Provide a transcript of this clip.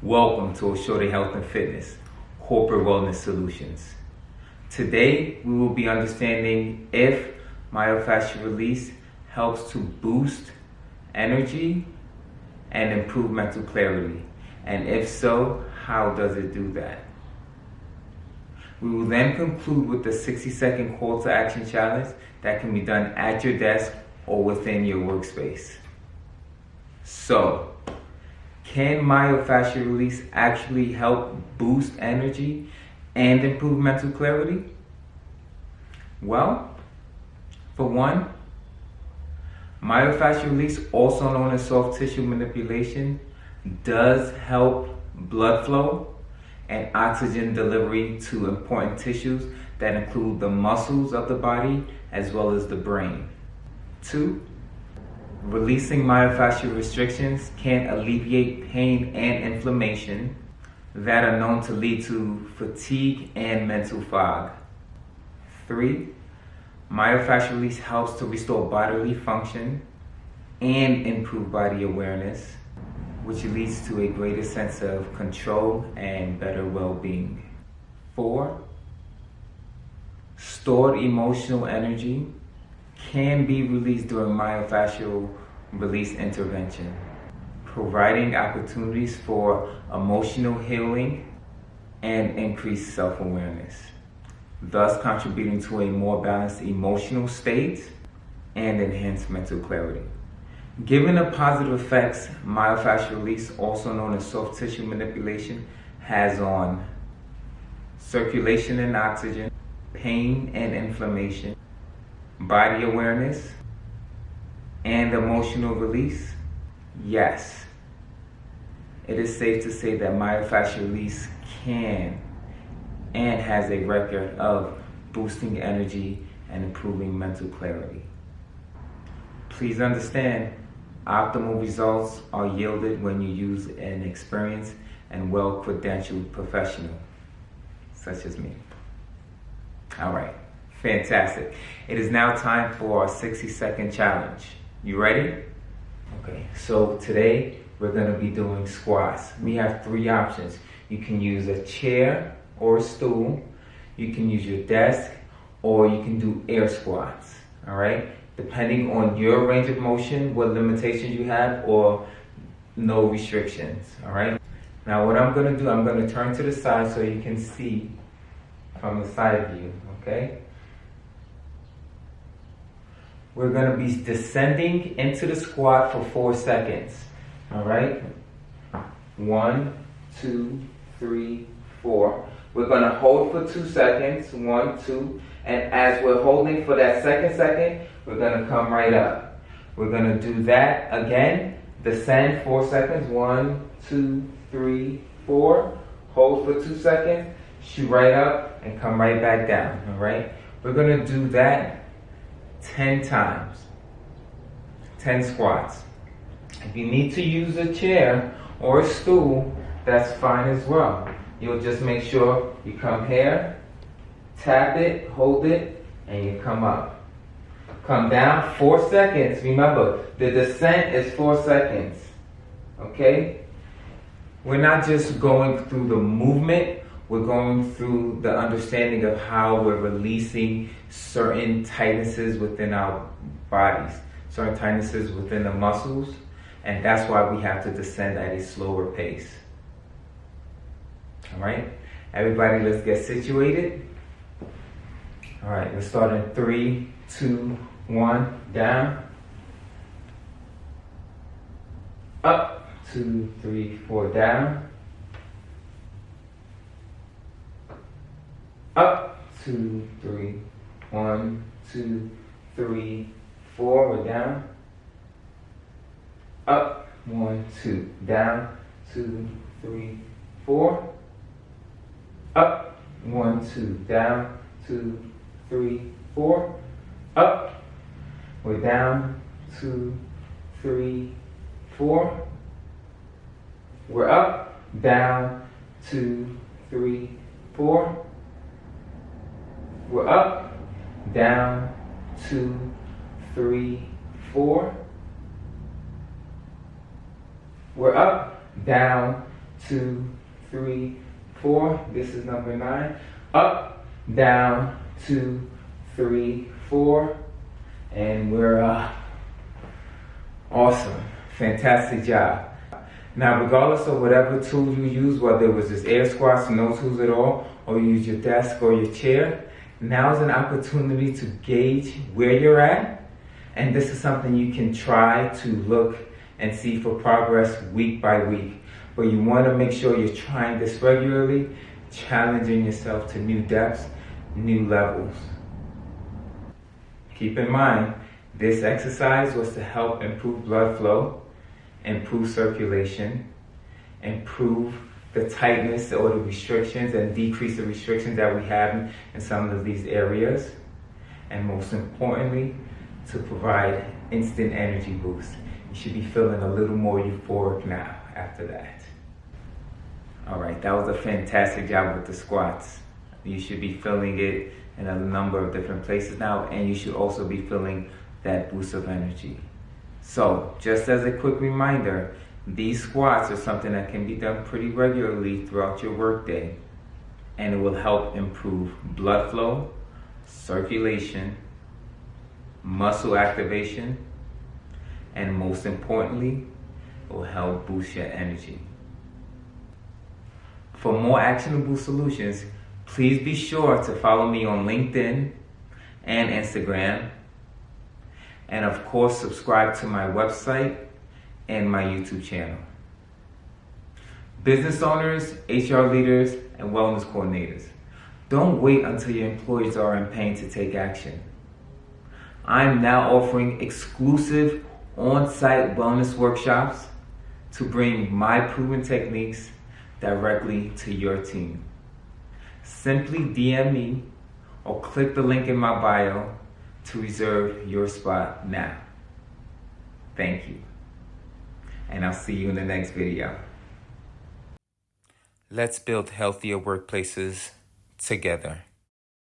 Welcome to Shorty Health and Fitness, Corporate Wellness Solutions. Today, we will be understanding if myofascial release helps to boost energy and improve mental clarity. And if so, how does it do that? We will then conclude with the 60-second call to action challenge that can be done at your desk or within your workspace. So, can myofascial release actually help boost energy and improve mental clarity? Well, for one, myofascial release, also known as soft tissue manipulation, does help blood flow and oxygen delivery to important tissues that include the muscles of the body as well as the brain. Two, releasing myofascial restrictions can alleviate pain and inflammation that are known to lead to fatigue and mental fog. 3. Myofascial release helps to restore bodily function and improve body awareness, which leads to a greater sense of control and better well-being. 4. Stored emotional energy can be released during myofascial release intervention, providing opportunities for emotional healing and increased self-awareness, thus contributing to a more balanced emotional state and enhanced mental clarity. Given the positive effects myofascial release, also known as soft tissue manipulation, has on circulation and oxygen, pain and inflammation, body awareness, and emotional release, yes, it is safe to say that myofascial release can and has a record of boosting energy and improving mental clarity. Please understand, optimal results are yielded when you use an experienced and well-credentialed professional, such as me. All right. Fantastic. It is now time for our 60-second challenge. You ready? Okay, so today we're going to be doing squats. We have 3 options. You can use a chair or a stool. You can use your desk, or you can do air squats. All right? Depending on your range of motion, what limitations you have, or no restrictions. All right? Now what I'm going to do, I'm going to turn to the side so you can see from the side view. Okay? We're going to be descending into the squat for 4 seconds. All right? 1, 2, 3, 4. We're going to hold for 2 seconds. 1, 2. And as we're holding for that second, we're going to come right up. We're going to do that again. Descend 4 seconds. 1, 2, 3, 4. Hold for 2 seconds. Shoot right up and come right back down. All right? We're going to do that 10 times, 10 squats. If you need to use a chair or a stool, that's fine as well. You'll just make sure you come here, tap it, hold it, and you come up. Come down 4 seconds. Remember, the descent is 4 seconds. Okay? We're not just going through the movement, we're going through the understanding of how we're releasing certain tightnesses within our bodies, certain tightnesses within the muscles, and that's why we have to descend at a slower pace. All right, everybody, let's get situated. All right, let's start in 3, 2, 1, down, up, 2, 3, 4, down, up, 2, 3, 1, 2, 3, 4, we're down, up, 1, 2, down, 2, 3, 4, up, 1, 2, down, 2, 3, 4, up, we're down, 2, 3, 4, we're up, down, 2, 3, 4, we're up, down, 2, 3, 4. We're up, down, 2, 3, 4. This is number 9. Up, down, 2, 3, 4. And we're awesome. Fantastic job. Now, regardless of whatever tool you use, whether it was just air squats, no tools at all, or you use your desk or your chair, now is an opportunity to gauge where you're at. And this is something you can try to look and see for progress week by week. But you want to make sure you're trying this regularly, challenging yourself to new depths, new levels. Keep in mind, this exercise was to help improve blood flow, improve circulation, improve the tightness or the restrictions and decrease the restrictions that we have in some of these areas. And most importantly, to provide instant energy boost. You should be feeling a little more euphoric now after that. All right, that was a fantastic job with the squats. You should be feeling it in a number of different places now, and you should also be feeling that boost of energy. So, just as a quick reminder, these squats are something that can be done pretty regularly throughout your workday, and it will help improve blood flow, circulation, muscle activation, and most importantly, it will help boost your energy. For more actionable solutions, please be sure to follow me on LinkedIn and Instagram. And of course, subscribe to my website and my YouTube channel. Business owners, HR leaders, and wellness coordinators, don't wait until your employees are in pain to take action. I'm now offering exclusive on-site wellness workshops to bring my proven techniques directly to your team. Simply DM me or click the link in my bio to reserve your spot now. Thank you. And I'll see you in the next video. Let's build healthier workplaces together.